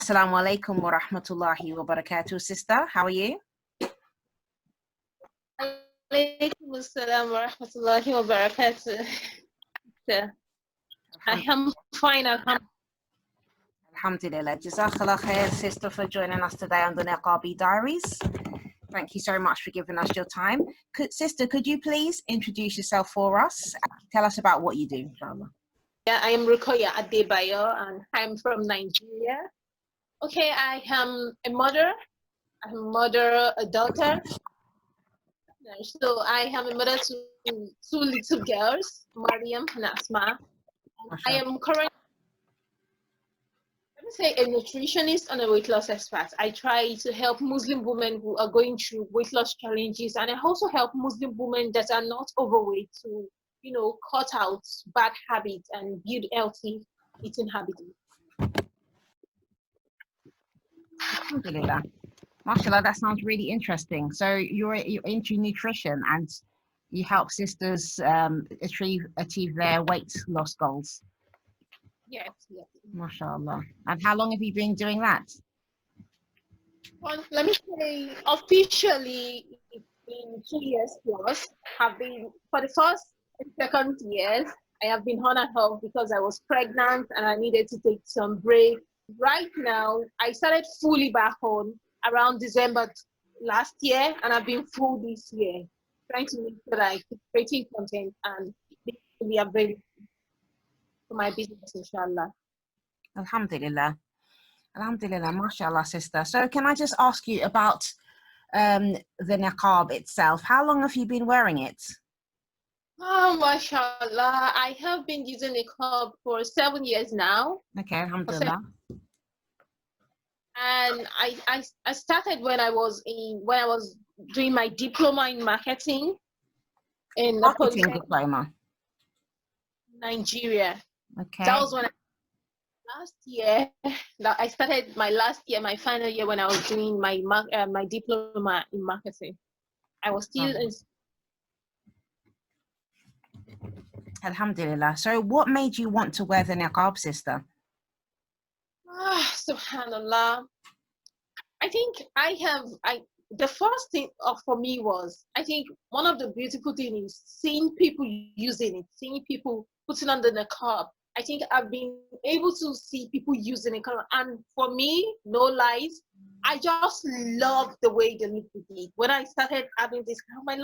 Assalamu alaikum wa rahmatullahi wa barakatuh, sister. How are you? Alaikum assalam wa rahmatullahi wa barakatuh. I am fine, Alhamdulillah. Jazakallah khair, sister, for joining us today on the Niqabi Diaries. Thank you so much for giving us your time. Sister, could you please introduce yourself for us? Tell us about what you do, inshallah. Yeah, I am Rukoya Adebayo and I'm from Nigeria. Okay, I am a mother. I'm a mother, a daughter. So I am a mother to two little girls, Mariam and Asma. I am currently, let me say, a nutritionist and a weight loss expert. I try to help Muslim women who are going through weight loss challenges, and I also help Muslim women that are not overweight to, cut out bad habits and build healthy eating habits. Alhamdulillah. Mashallah, that sounds really interesting. So you're into nutrition and you help sisters achieve their weight loss goals. Yes. Mashallah. And how long have you been doing that? Well, let me say, officially, it's been 2 years plus. Have been for the first and second years. I have been on and off because I was pregnant and I needed to take some break. Right now, I started fully back on around December last year, and I've been full this year, trying to make sure that I keep creating content and be available for my business, inshallah. Alhamdulillah. Alhamdulillah, mashallah, sister. So can I just ask you about the niqab itself? How long have you been wearing it? Oh, mashallah. I have been using niqab for 7 years now. Okay, alhamdulillah. And I started when I was doing my diploma in marketing in the Marketing diploma. Nigeria. Okay. That was when last year. I started my final year when I was doing my diploma in marketing. I was still in. Alhamdulillah. So what made you want to wear the niqab, sister? Subhanallah. I think the first thing for me was, I think one of the beautiful things is seeing people using it, seeing people putting on the niqab. I think I've been able to see people using it. And for me, no lies, I just love the way they look with it. When I started having this, oh my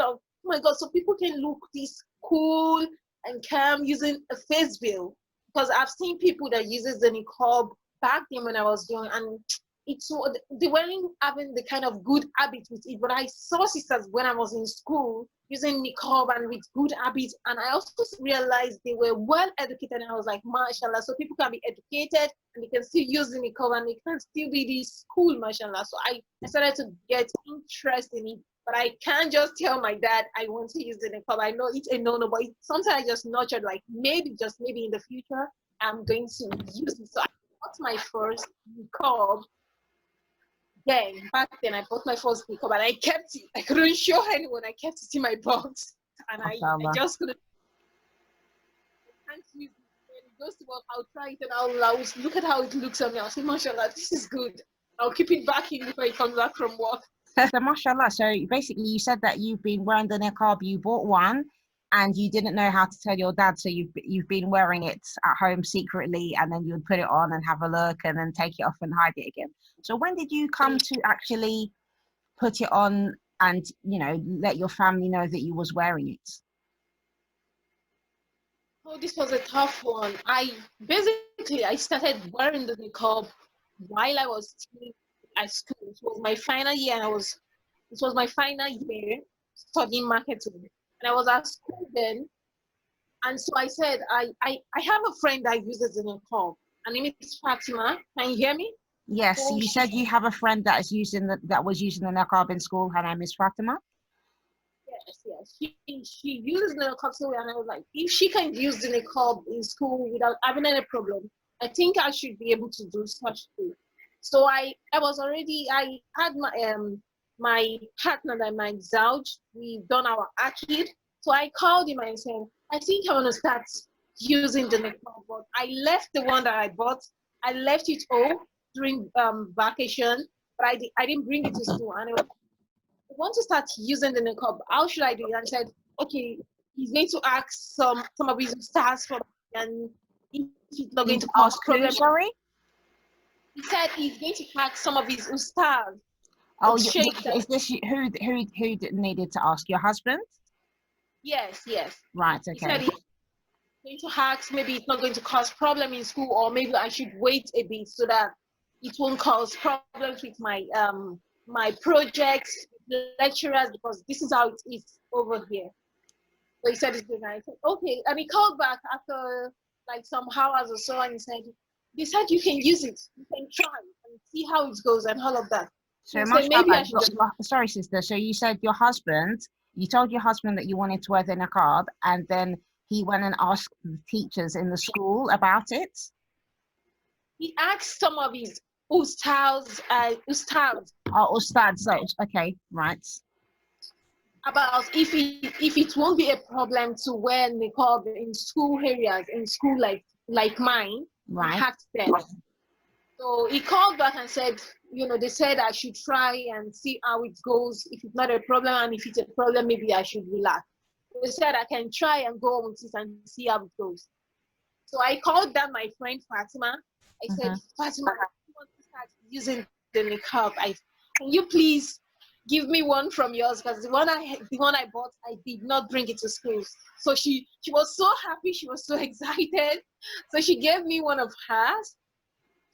God, so people can look this cool and calm using a face veil. Because I've seen people that uses the niqab back then when I was young, and they weren't having the kind of good habit with it. But I saw sisters when I was in school using niqab and with good habits, and I also realized they were well educated, and I was like, mashallah. So people can be educated and they can still use the niqab and they can still be this cool, mashallah. So I started to get interest in it. But I can't just tell my dad I want to use the niqab. I know it's a no-no, but sometimes I just nurtured, like maybe in the future I'm going to use it. So I bought my first niqab. Back then I bought my first niqab and I kept it. I couldn't show anyone. I kept it in my box, and I just couldn't. I can't use it. When it goes to work, I'll try it and I'll look at how it looks on me. I'll say, mashallah, this is good. I'll keep it back in before it comes back from work. So mashallah, so basically you said that you've been wearing the niqab, you bought one and you didn't know how to tell your dad, so you've been wearing it at home secretly, and then you would put it on and have a look and then take it off and hide it again. So when did you come to actually put it on and let your family know that you was wearing it? Oh, this was a tough one. I started wearing the niqab while I was still at school. It was my final year, it was my final year studying marketing, and I was at school then. And so I said, I have a friend that uses the niqab. Her name is Fatima. Can you hear me? Yes, you said you have a friend that was using the niqab in school. Her name is Fatima. Yes. She uses the niqab, and I was like, if she can use the niqab in school without having any problem, I think I should be able to do such thing. So I had my partner and my Zouj. We've done our akid. So I called him and said, I think I want to start using the niqab, but I left the one that I bought. I left it all during vacation, but I didn't bring it to school. And I was, I want to start using the niqab. How should I do it? And I said, okay, he's going to ask some of his stars for me, and if it's not going He'd to cause ask who, problem. sorry? He said he's going to ask some of his stars Oh, or sheikhs. is this who needed to ask? Your husband? Yes, yes. Right, He said okay. he's going to ask, maybe it's not going to cause problem in school, or maybe I should wait a bit so that it won't cause problems with my projects, lecturers, because this is how it is over here. So he said it's good. I said, okay. And he called back after like some hours or so, and he said, they said you can use it, you can try and see how it goes and all of that. So, So he said, maybe I should just. sorry, sister. So you said you told your husband that you wanted to wear the niqab, and then he went and asked the teachers in the school about it? He asked some of his ustads, Oh, ustad, so, okay, right. about if it won't be a problem to wear niqab in school areas, in school like mine. Right. He asked them. So he called back and said, they said I should try and see how it goes. If it's not a problem, and if it's a problem, maybe I should relax. They said I can try and go on with it and see how it goes. So I called down my friend Fatima. I said, Fatima, I want to start using the niqab. Can you please give me one from yours? Because the one I bought, I did not bring it to school. So she was so happy. She was so excited. So she gave me one of hers.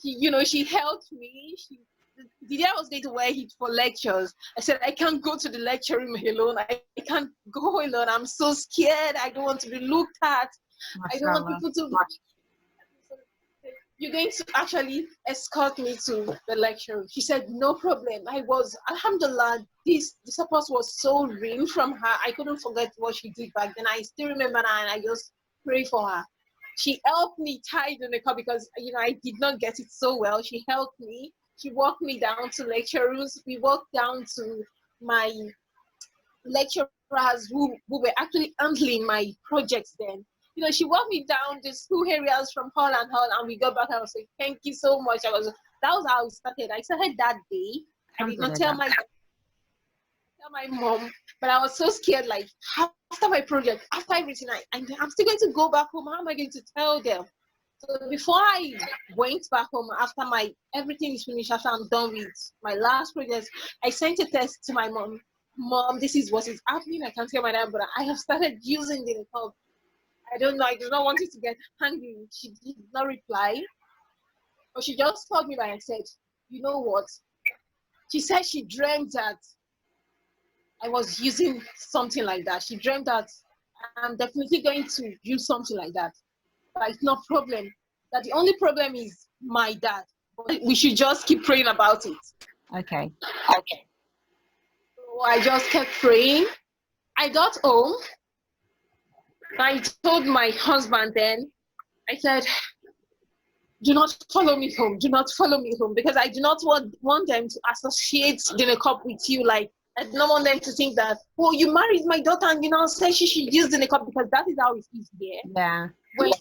She helped me. The day I was going to wear it for lectures, I said, I can't go to the lecture room alone. I can't go alone. I'm so scared. I don't want to be looked at. I don't want people to. You're going to actually escort me to the lecture room. She said, no problem. Alhamdulillah, the support was so real from her. I couldn't forget what she did back then. I still remember her, and I just pray for her. She helped me tie the niqab because I did not get it so well. She helped me. She walked me down to lecture rooms. We walked down to my lecturers who were actually handling my projects then. She walked me down the school areas from hall and hall, and we got back and I was like, thank you so much. That was how it started. I started that day. I did not tell my mom, but I was so scared. Like after my project, after everything, I'm still going to go back home. How am I going to tell them? So before I went back home, after everything is finished, after I'm done with my last project, I sent a text to my mom. Mom, this is what is happening. I can't tell my dad, but I have started using the niqab. I don't know. I do not want you to get angry. She did not reply, but she just called me back and said, you know what? She said she dreamt that I was using something like that. She dreamt that I'm definitely going to use something like that. But it's no problem. That the only problem is my dad. But we should just keep praying about it. Okay. So I just kept praying. I got home. I told my husband then, I said, do not follow me home. Do not follow me home, because I do not want them to associate the niqab with you. Like, I don't want them to think that, oh, you married my daughter and say she should use the niqab, because that is how it is here. Yeah. When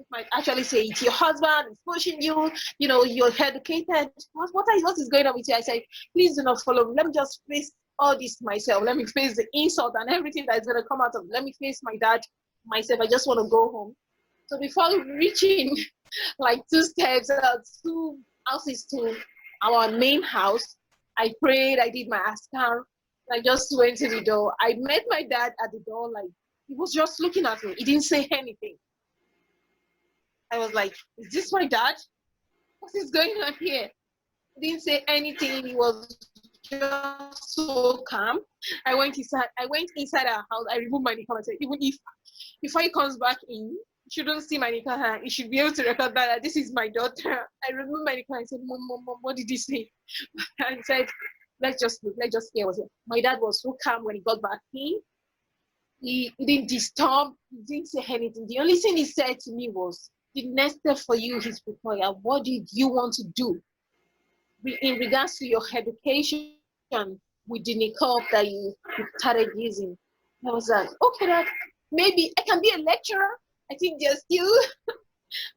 might actually say it's your husband is pushing you, you're educated. What is going on with you? I said, please do not follow me. Let me just face all this myself. Let me face the insult and everything that is going to come out of it. Let me face my dad myself. I just want to go home. So before reaching like 2 steps, 2 houses to our main house, I prayed, I did my askar. I just went to the door. I met my dad at the door, like he was just looking at me. He didn't say anything. I was like, is this my dad? What is going on here? He didn't say anything. He was just so calm. I went inside our house. I removed my niqab and said, even if before he comes back in, you shouldn't see my niqab. He should be able to record that this is my daughter. I removed my niqab and said, Mom, what did he say? And he said, let's just look, let's just hear what's it. My dad was so calm when he got back in. He didn't disturb, he didn't say anything. The only thing he said to me was, the next step for you is prepare. What did you want to do in regards to your education with the niqab that you started using? I was like, okay, Dad, maybe I can be a lecturer. I think they're still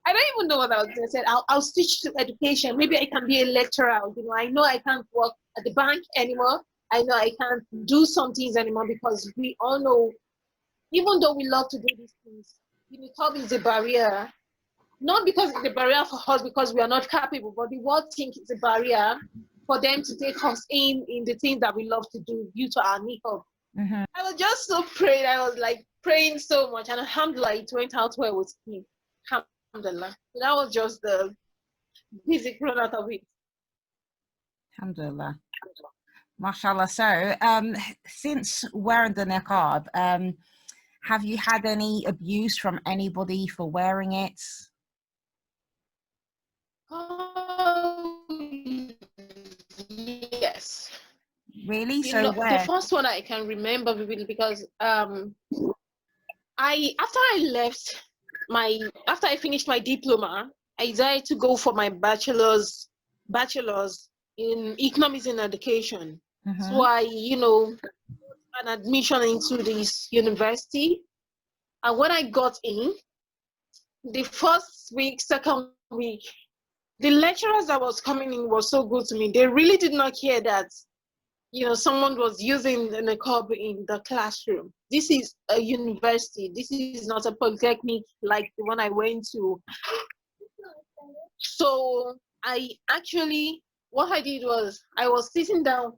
I don't even know what I was going to say. I'll switch to education. Maybe I can be a lecturer. You know, I know I can't work at the bank anymore. I know I can't do some things anymore because we all know, even though we love to do these things, niqab is a barrier. Not because it's a barrier for us because we are not capable, but the world thinks it's a barrier for them to take us in the things that we love to do due to our niqab. Mm-hmm. I was just so praying. I was like praying so much, and alhamdulillah, it went out well with me. Alhamdulillah. So that was just the basic product of it. Alhamdulillah. Mashallah. So, since wearing the niqab, have you had any abuse from anybody for wearing it? Oh, yes. Really? You So know, the where? first one I can remember vividly because I after I left my after I finished my diploma, I decided to go for my bachelor's in economics and education. So Mm-hmm. I, an admission into this university. And when I got in, the first week, second week, the lecturers that was coming in was so good to me. They really did not care that, someone was using the niqab in the classroom. This is a university. This is not a polytechnic like the one I went to. So what I did was I was sitting down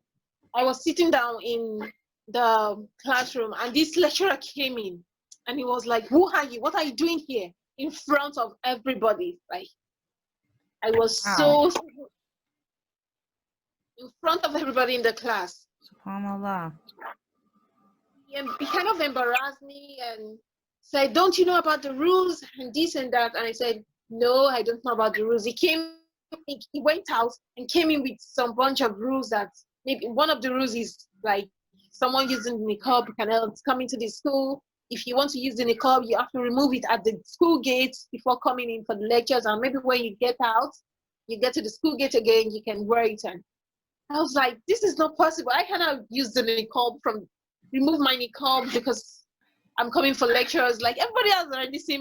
in the classroom, and this lecturer came in, and he was like, "Who are you? What are you doing here in front of everybody?" Like, I was Wow. so in front of everybody in the class. SubhanAllah. He kind of embarrassed me and said, "Don't you know about the rules and this and that?" And I said, "No, I don't know about the rules." He went out and came in with some bunch of rules that maybe one of the rules is like someone using the niqab can come into the school. If you want to use the niqab, you have to remove it at the school gate before coming in for the lectures. And maybe when you get out, you get to the school gate again, you can wear it. And I was like, this is not possible. I cannot use the niqab remove my niqab because I'm coming for lectures. Like everybody else already see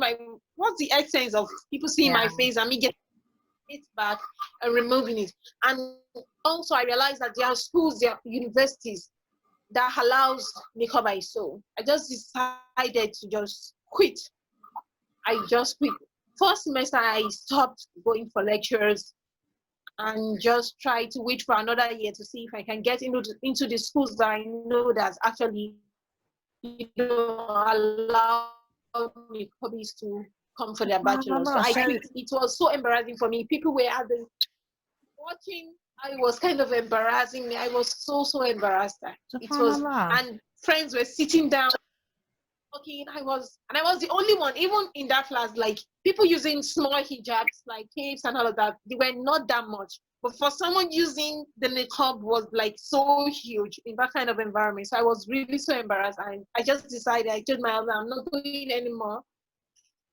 what's the essence of people seeing Yeah. my face and me getting it back and removing it? And also I realized that there are schools, there are universities that allows niqab. So I just decided to just quit. I just quit. First semester I stopped going for lectures and just try to wait for another year to see if I can get into the schools that I know that's actually, allow me hobbies to come for their bachelor's. So SubhanAllah. I So, quit. It was so embarrassing for me. People were watching. I was kind of embarrassing me. I was so embarrassed. It was, SubhanAllah. and friends were sitting down talking. I was the only one, even in that class, like people using small hijabs, like capes and all of that, they were not that much. But for someone using the niqab was like so huge in that kind of environment. So I was really so embarrassed. I just decided, I told my husband, I'm not going anymore.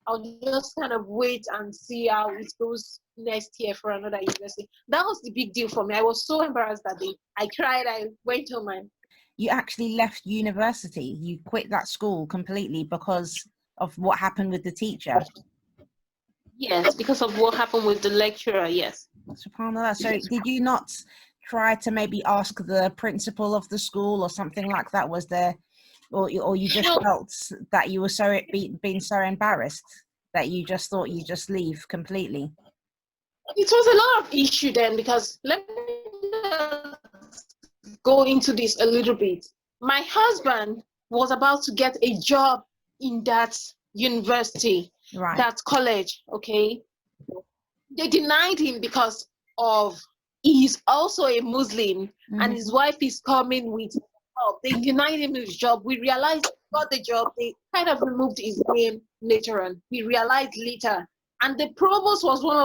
I'll just kind of wait and see how it goes next year for another university. That was the big deal for me. I was so embarrassed that day. I cried. I went home and you actually left university. You quit that school completely because of what happened with the teacher. yes, because of what happened with the lecturer. Yes. SubhanAllah. So did you not try to maybe ask the principal of the school or something like that? Was there, or you just No, felt that you were being so embarrassed that you just thought you just leave completely? it was a lot of issue then because let me go into this a little bit. My husband was about to get a job in that university, Right. that college, okay? They denied him because of he's also a Muslim and his Mm-hmm. wife is coming with help. They denied him his job. We realized he got the job. They kind of removed his name later on. We realized later. And the provost was one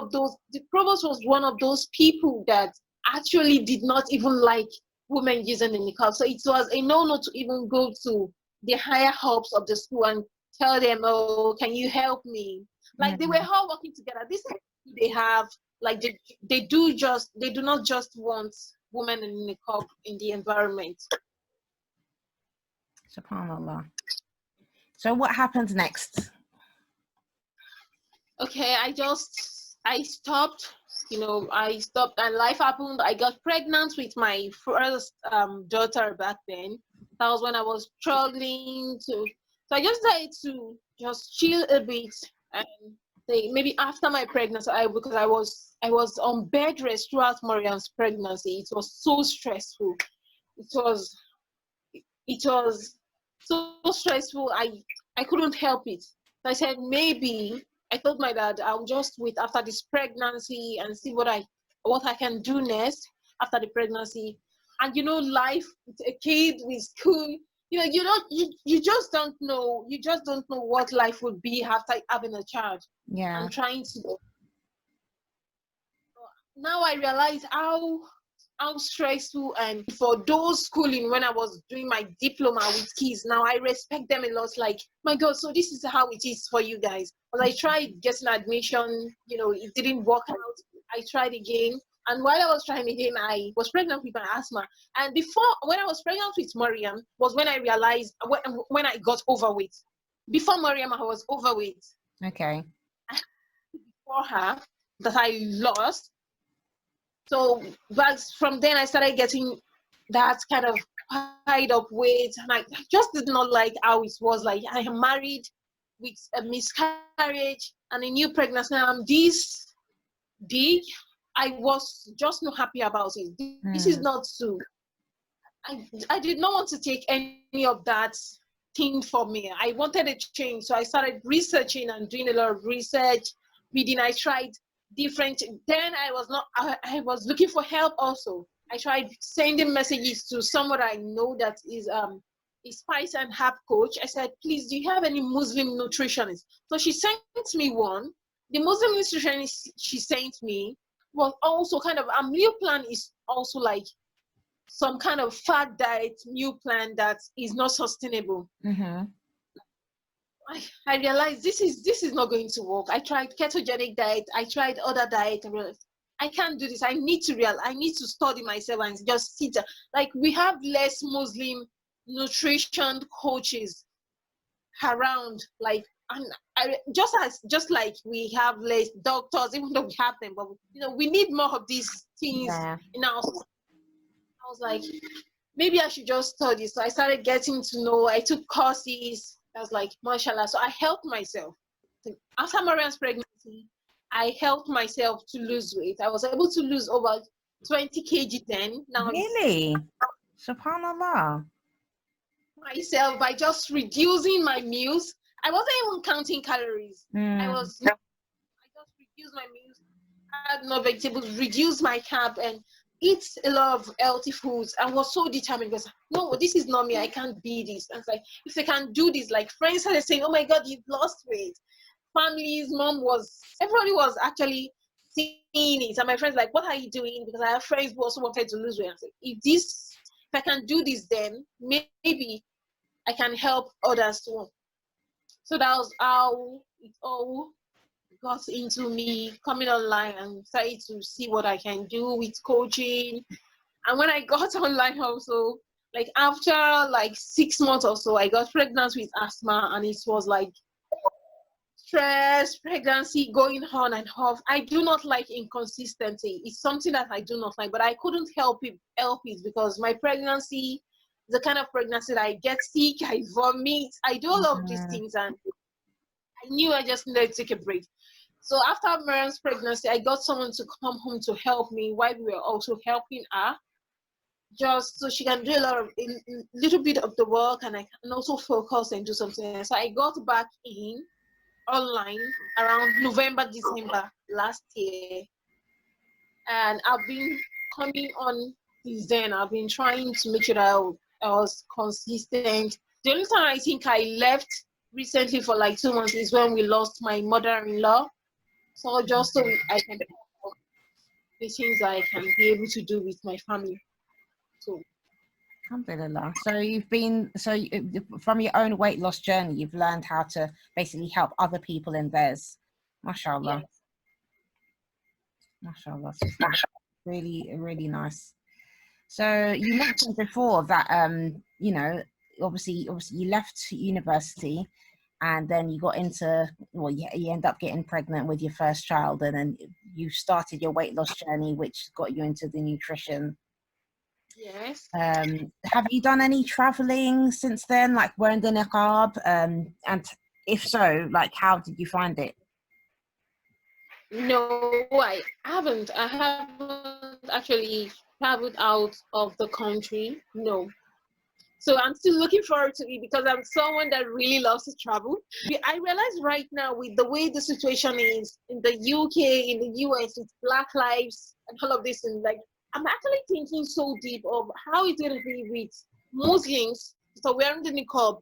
of those people that actually did not even like women using the niqab. So it was a no-no to even go to the higher ups of the school and tell them, oh, can you help me? Like they were Mm-hmm. all working together. This they have like they do not just want women in niqab in the environment. SubhanAllah. So what happened next? Okay, I stopped. I stopped, and life happened. I got pregnant with my first daughter back then. That was when I was struggling to. So I just decided to just chill a bit, and maybe after my pregnancy, because I was on bed rest throughout Marian's pregnancy. It was so stressful. It was it was so stressful. I couldn't help it. So I said maybe I told my dad I'll just wait after this pregnancy and see what I can do next after the pregnancy. And life with a kid with school, you just don't know. You just don't know what life would be after having a child. Yeah. I'm trying to now I realize how stressful, and for those schooling when I was doing my diploma with kids, now I respect them a lot. Like, my God, so this is how it is for you guys. But I tried getting admission, it didn't work out. I tried again. And while I was trying again, I was pregnant with my asthma. And when I was pregnant with Mariam, was when I realized when I got overweight. Before Mariam, I was overweight. Okay. For her, that I lost. So, but from then I started getting that kind of piled up weight, and I just did not like how it was. Like, I am married with a miscarriage and a new pregnancy. Now I'm this big. I was just not happy about it. This is not so. I did not want to take any of that thing for me. I wanted a change, so I started researching and doing a lot of research, reading. I tried different. Then I was not. I was looking for help also. I tried sending messages to someone I know that is a spice and herb coach. I said, please, do you have any Muslim nutritionist? So she sent me one. The Muslim nutritionist she sent me was also kind of a meal plan, is also like some kind of fat diet meal plan that is not sustainable. Mm-hmm. I realized this is not going to work. I tried ketogenic diet. I tried other diet. I realized I can't do this. I need to study myself and just sit. Like, we have less Muslim nutrition coaches around. Like, and just like we have less doctors, even though we have them, but we need more of these things Yeah. in our society. I was like, maybe I should just study. So I started getting to know. I took courses. I was like, mashallah. So I helped myself. After Marian's pregnancy, I helped myself to lose weight. I was able to lose over 20 kg then. Now it's Really? Subhanallah. myself by just reducing my meals. I wasn't even counting calories. Mm. I just reduced my meals, add more vegetables, reduce my carb, and eat a lot of healthy foods. And was so determined because no, this is not me. I can't be this. And it's like, if I can do this, like, friends started saying, "Oh my God, you've lost weight." Families, everybody was actually seeing it. And my friends like, "What are you doing?" Because I have friends who also wanted to lose weight. I said, if I can do this, then maybe I can help others too. So that was how it all got into me coming online and started to see what I can do with coaching. And when I got online also, like, after like 6 months or so, I got pregnant with asthma, and it was like stress, pregnancy going on and off. I do not like inconsistency. It's something that I do not like, but I couldn't help it because my pregnancy, the kind of pregnancy that I get sick, I vomit, I do all of these Mm. things, and I knew I just needed to take a break. So after Mariam's pregnancy, I got someone to come home to help me while we were also helping her, just so she can do a little bit of the work, and I can also focus and do something. So I got back in online around November, December last year, and I've been coming on since then. I've been trying to make sure that I was consistent. The only time I think I left recently for like 2 months is when we lost my mother-in-law. So just so I can the things I can be able to do with my family. So Alhamdulillah. So from your own weight loss journey, you've learned how to basically help other people in theirs. yes, MashaAllah. MashaAllah. Really, really nice. So you mentioned before that obviously you left university and then you got into, well, you end up getting pregnant with your first child, and then you started your weight loss journey, which got you into the nutrition. Yes. Have you done any traveling since then, like wearing the niqab? And if so, like, how did you find it? No, I haven't actually traveled out of the country. No. So I'm still looking forward to it because I'm someone that really loves to travel. I realize right now with the way the situation is in the UK, in the US, with Black Lives and all of this, and like I'm actually thinking so deep of how it's gonna be with Muslims so wearing the niqab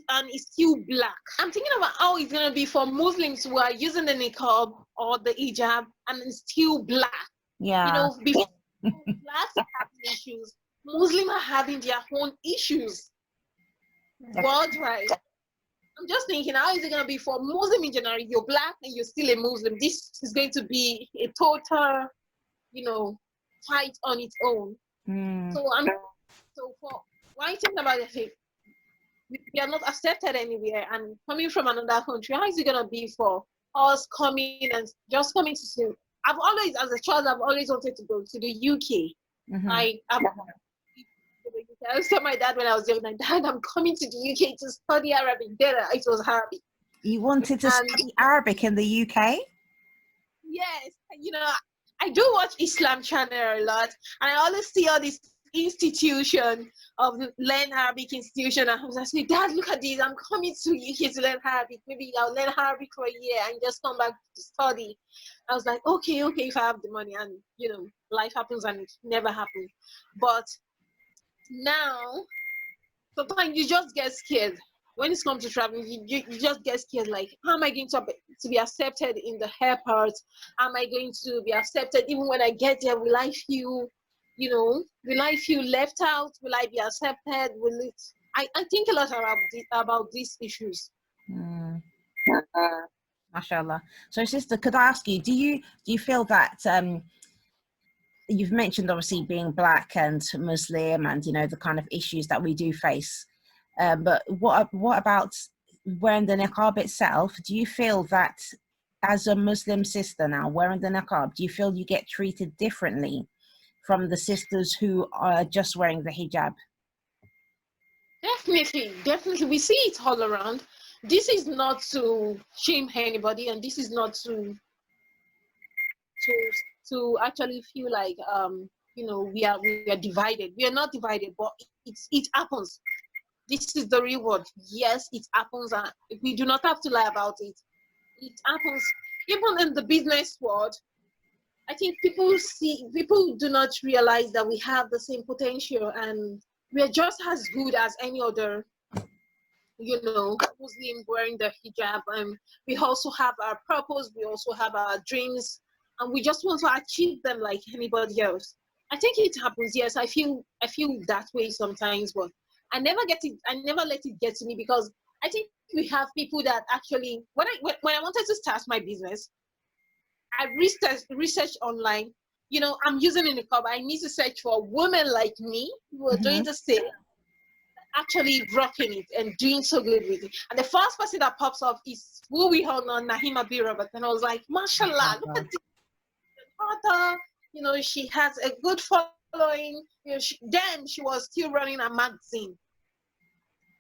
and it's still black. I'm thinking about how it's gonna be for Muslims who are using the niqab or the hijab and it's still black. You Yeah. know, before blacks are having issues, Muslims are having their own issues worldwide. I'm just thinking, how is it going to be for Muslim in general? You're black and you're still a Muslim. This is going to be a total, you know, fight on its own. Mm. So for why think about it? We are not accepted anywhere, and coming from another country, how is it going to be for us coming and just coming to see? I've always, as a child, I've always wanted to go to the UK. Mm-hmm. I was telling my dad when I was young, like, Dad, I'm coming to the UK to study Arabic. Then it was Arabic. You wanted to And study Arabic in the UK? yes, you know, I do watch Islam channel a lot, and I always see all this institution of learn Arabic institution. And I was like, Dad, look at this. I'm coming to UK to learn Arabic. Maybe I'll learn Arabic for a year and just come back to study. I was like, okay, if I have the money, and you know, life happens and it never happened. But now sometimes you just get scared when it comes to traveling. You just get scared, like, how am I going to be accepted in the airport? Am I going to be accepted even when I get there? Will I feel, you know, will I feel left out? Will I be accepted? Will it I think a lot about these issues. Mm. Mashallah. So, sister, could I ask you, do you feel that you've mentioned obviously being black and Muslim, and you know the kind of issues that we do face, but what about wearing the niqab itself? Do you feel that as a Muslim sister now wearing the niqab, do you feel you get treated differently from the sisters who are just wearing the hijab? Definitely, we see it all around. This is not to shame anybody, and this is not to to actually feel like you know we are divided. We are not divided, but it happens. This is the real world. Yes, it happens, and we do not have to lie about it. It happens even in the business world. I think people do not realize that we have the same potential and we are just as good as any other, you know, Muslim wearing the hijab. We also have our purpose, we also have our dreams, and we just want to achieve them like anybody else. I think it happens. Yes, I feel that way sometimes, but I never let it get to me because I think we have people that actually when I wanted to start my business, I researched online. You know, I'm using in the cover. I need to search for women like me who are doing Mm-hmm. the same, actually rocking it and doing so good with it. And the first person that pops up is who we all know, Nahima B. Robert. And I was like, mashallah, look at this author. You know, she has a good following. You know, then she was still running a magazine.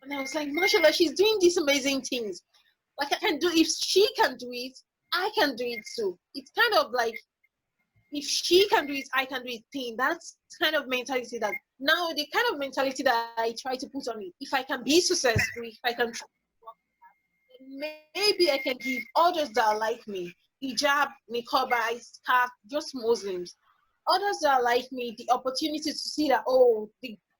And I was like, mashallah, she's doing these amazing things. Like I can do, if she can do it, I can do it too. It's kind of like if she can do it, I can do it thing. That's kind of mentality that now the kind of mentality that I try to put on it. If I can be successful, if I can maybe I can give others that are like me, hijab, niqab, scarf, just Muslims, others that are like me, the opportunity to see that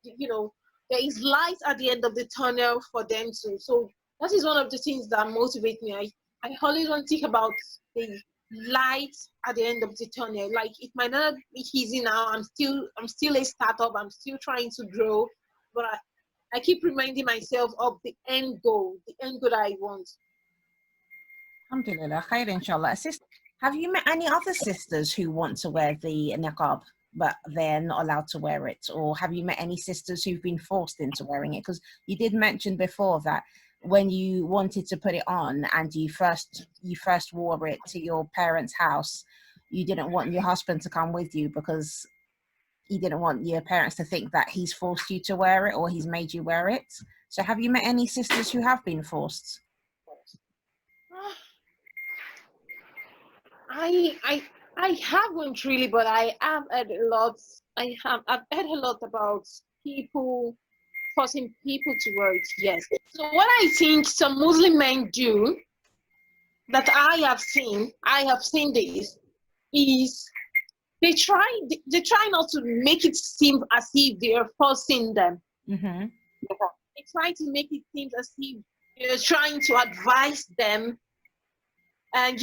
you know, there is light at the end of the tunnel for them too. So that is one of the things that motivate me. I always want to think about the light at the end of the tunnel. Like it might not be easy now. I'm still a startup. I'm still trying to grow, but I keep reminding myself of the end goal I want. Alhamdulillah, khair inshallah. Sister, have you met any other sisters who want to wear the niqab but they're not allowed to wear it? Or have you met any sisters who've been forced into wearing it? Because you did mention before that when you wanted to put it on and you first wore it to your parents' house, you didn't want your husband to come with you because you didn't want your parents to think that he's forced you to wear it or he's made you wear it. So have you met any sisters who have been forced? I haven't really, but I have heard a lot. I've heard a lot about people forcing people to wear it. Yes. So what I think some Muslim men do that I have seen this is they try not to make it seem as if they are forcing them. Mm-hmm. They try to make it seem as if they're trying to advise them, and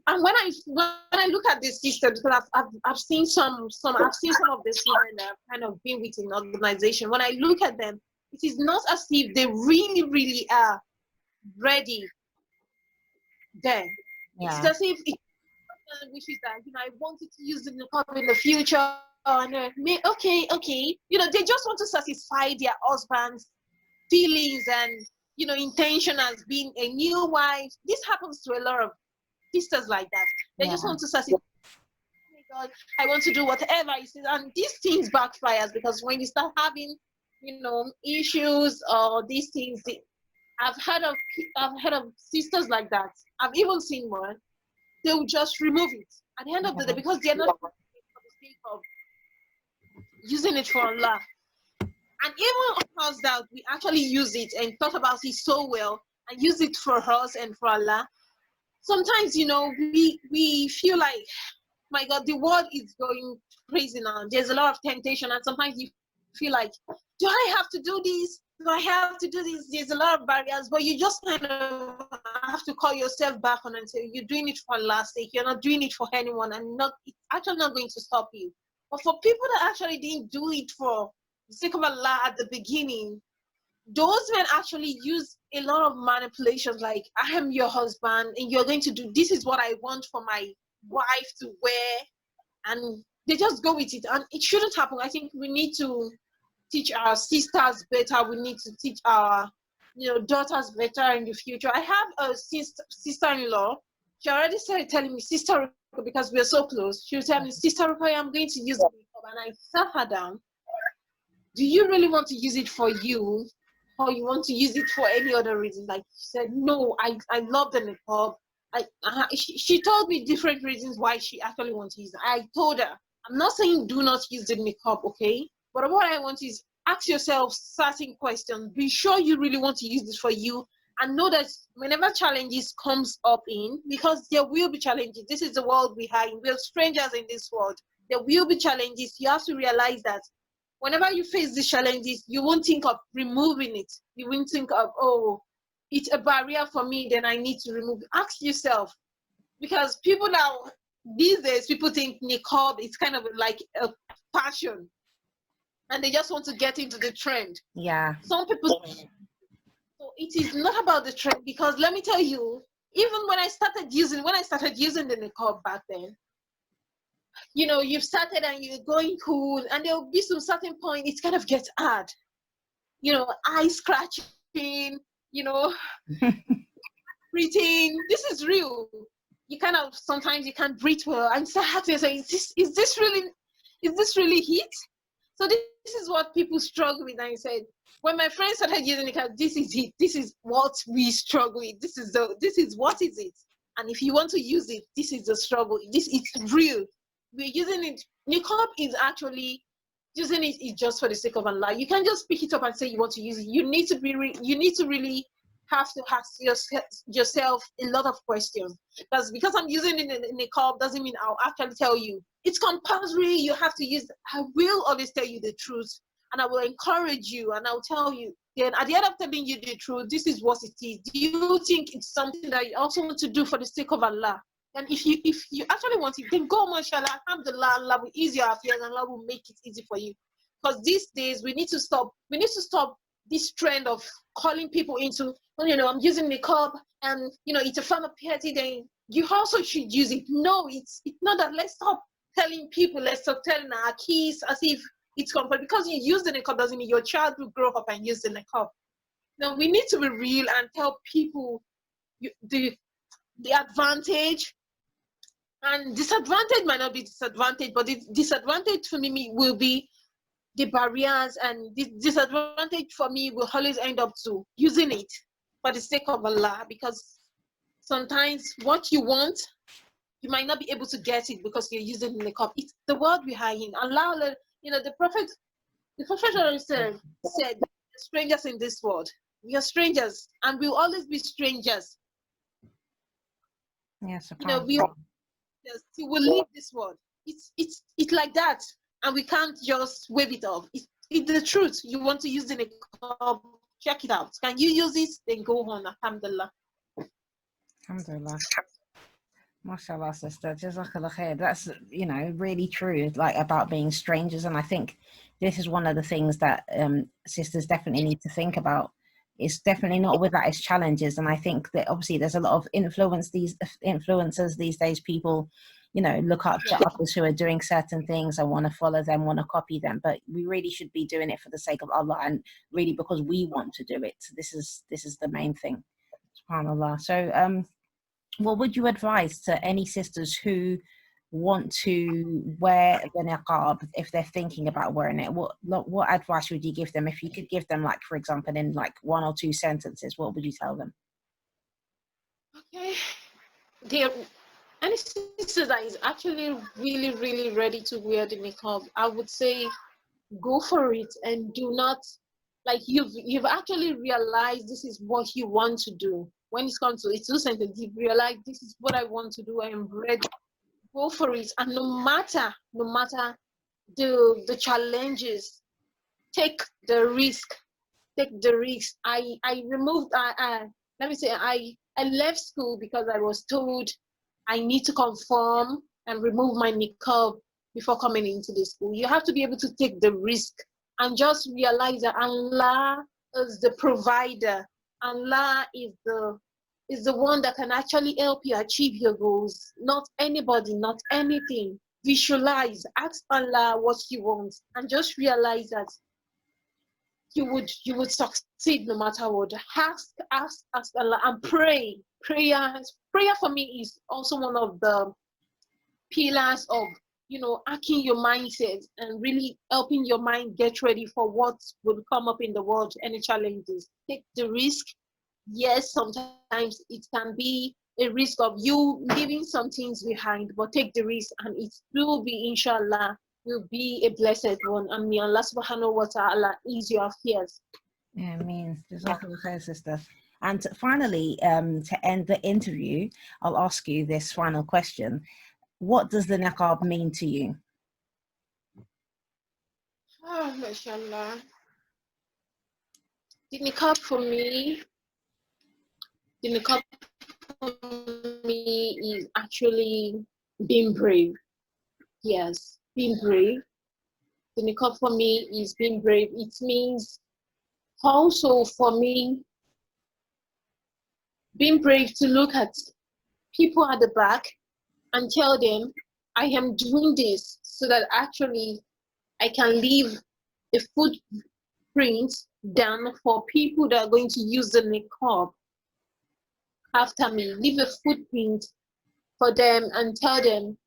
and when I look at this system, because I've seen I've seen some of this women that I've kind of been with in organization. When I look at them, it is not as if they really are ready then. It is Yeah. as if it wishes that I wanted to use the niqab in the future, and okay, they just want to satisfy their husbands' feelings and intention as being a new wife. This happens to a lot of sisters like that. They Yeah. just want to satisfy. Oh my God, I want to do whatever it is, and these things backfires because when you start having issues or these things, I've heard of sisters like that. I've even seen one. They will just remove it at the end of the day Yeah. because they're not for the sake of using it for Allah. And even us that we actually use it and talk about it so well and use it for us and for Allah, sometimes we feel like, my God, the world is going crazy now. There's a lot of temptation, and sometimes you feel like, do I have to do this? Do I have to do this? There's a lot of barriers, but you just kind of have to call yourself back on and say you're doing it for Allah's sake. You're not doing it for anyone, and it's actually not going to stop you. But for people that actually didn't do it for the sake of Allah at the beginning, those men actually use a lot of manipulations, like I am your husband and you're going to do this is what I want for my wife to wear, and they just go with it, and it shouldn't happen. I think we need to teach our sisters better. We need to teach our daughters better in the future. I have a sister-in-law. She already started telling me, sister Ruko, because we're so close, she would tell me, sister Ruko, I'm going to use makeup, and I sat her down. Do you really want to use it for you, or you want to use it for any other reason? Like she said, no, I love the niqab. She told me different reasons why she actually wants to use it. I told her, I'm not saying do not use the niqab, okay? But what I want is ask yourself certain questions. Be sure you really want to use this for you, and know that whenever challenges comes up in, because there will be challenges. This is the world we are in. We're strangers in this world. There will be challenges. You have to realize that whenever you face these challenges, you won't think of removing it. You won't think of, oh, it's a barrier for me, then I need to remove it. Ask yourself, because people now, these days, people think niqab is kind of like a fashion, and they just want to get into the trend. Yeah. Some people, so it is not about the trend, because let me tell you, even when I started using the niqab back then, you've started and you're going cool, and there'll be some certain point it kind of gets hard. Eye scratching, you know, breathing. This is real. You kind of sometimes you can't breathe well, and start having to say, is this really heat? So this is what people struggle with. And I said, when my friends started using it, this is it. This is what we struggle with. This is what is it. And if you want to use it, this is the struggle. It's real. We're using it. Niqab is actually using it is just for the sake of Allah. You can't just pick it up and say you want to use it. You need to really have to ask yourself a lot of questions. Because I'm using it in niqab doesn't mean I'll actually tell you it's compulsory. You have to use. I will always tell you the truth, and I will encourage you, and I'll tell you. Then at the end of telling you the truth, this is what it is. Do you think it's something that you also want to do for the sake of Allah? And if you actually want it, then go, mashallah, alhamdulillah, Allah will ease your affairs and Allah will make it easy for you. Because these days we need to stop this trend of calling people into, I'm using niqab and it's a form of piety, then you also should use it. No, it's not that. Let's stop telling people, let's stop telling our kids as if it's comfort. Because you use the niqab doesn't mean your child will grow up and use the niqab. Now we need to be real and tell people the advantage and disadvantage might not be disadvantage, but the disadvantage for me will be the barriers, and the disadvantage for me will always end up to using it for the sake of Allah, because sometimes what you want, you might not be able to get it because you're using the niqab. It's the world we are in. Allah, the prophet already said, strangers in this world. We are strangers, and we'll always be strangers. Yes, We will leave this world. It's like that, and we can't just wave it off. It's the truth. You want to use the niqab, check it out. Can you use it? Then go on. Alhamdulillah. Alhamdulillah. Mashallah, sister. Jazakallah khair. That's, really true, like about being strangers. And I think this is one of the things that sisters definitely need to think about. It's definitely not without its challenges. And I think that obviously there's a lot of influencers these days. People, look up to others who are doing certain things and want to follow them, want to copy them. But we really should be doing it for the sake of Allah and really because we want to do it. This is the main thing. SubhanAllah. So, what would you advise to any sisters who want to wear the niqab if they're thinking about wearing it? What advice would you give them? If you could give them, like, for example, in like 1 or 2 sentences, what would you tell them? Okay. Any sister that is actually really, really ready to wear the niqab, I would say go for it, and do not, like, you've actually realized this is what you want to do. When it comes to 2 sentences, you've realized this is what I want to do. I am ready. Go for it, and no matter the challenges, take the risk. Take the risk. I removed. Let me say I left school because I was told I need to conform and remove my niqab before coming into the school. You have to be able to take the risk and just realize that Allah is the provider. Allah is the one that can actually help you achieve your goals. Not anybody, not anything. Visualize, ask Allah what you want, and just realize that you would succeed no matter what. Ask Allah and pray. Prayer for me is also one of the pillars of hacking your mindset and really helping your mind get ready for what will come up in the world, any challenges. Take the risk. Yes, sometimes it can be a risk of you leaving some things behind, but take the risk, and it will be, inshallah, will be a blessed one. And may Allah subhanahu wa ta'ala ease your affairs. Yeah, I mean, Jazakallah khair, sister. And finally, to end the interview, I'll ask you this final question. What does the niqab mean to you? Oh, mashallah. The niqab for me is actually being brave. Yes, being brave. The niqab for me is being brave. It means also for me being brave to look at people at the back and tell them I am doing this so that actually I can leave a footprint down for people that are going to use the niqab after me. Leave a footprint for them and tell them,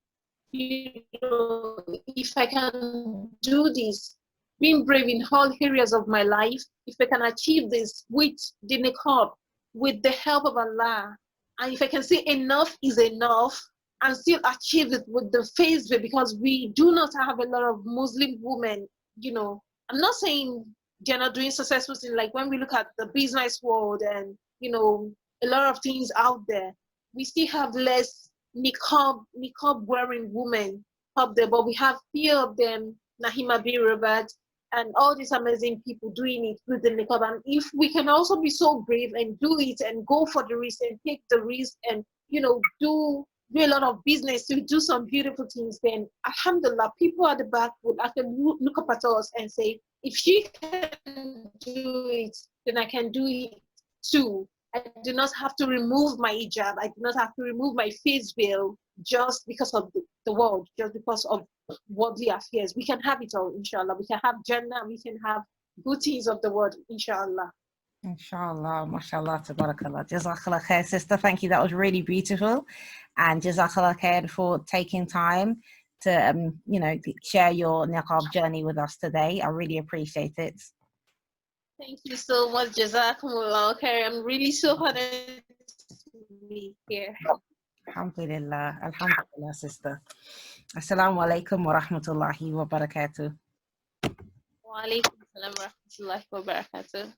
if I can do this, being brave in all areas of my life, if I can achieve this with the niqab, with the help of Allah, and if I can say enough is enough and still achieve it with the face veil, because we do not have a lot of Muslim women, I'm not saying they're not doing successful things. Like when we look at the business world and, a lot of things out there, we still have less niqab wearing women up there, but we have few of them, Nahima B. Robert, and all these amazing people doing it with the niqab. And if we can also be so brave and do it and go for the risk and take the risk and do a lot of business to do some beautiful things, then alhamdulillah, people at the back would actually look up at us and say, if she can do it, then I can do it too. I do not have to remove my hijab. I do not have to remove my face veil just because of the world, just because of worldly affairs. We can have it all, inshallah. We can have Jannah, we can have good things of the world, inshallah. Inshallah, mashallah, tabarakallah. Jazakallah khair, sister. Thank you. That was really beautiful. And Jazakallah khair for taking time to, share your niqab journey with us today. I really appreciate it. Thank you so much, Jazakumullah khair. I'm really so honored to be here. Alhamdulillah, alhamdulillah, sister. Assalamu alaikum wa rahmatullahi wa barakatuh. Wa alaikum salam wa rahmatullahi wa barakatuh.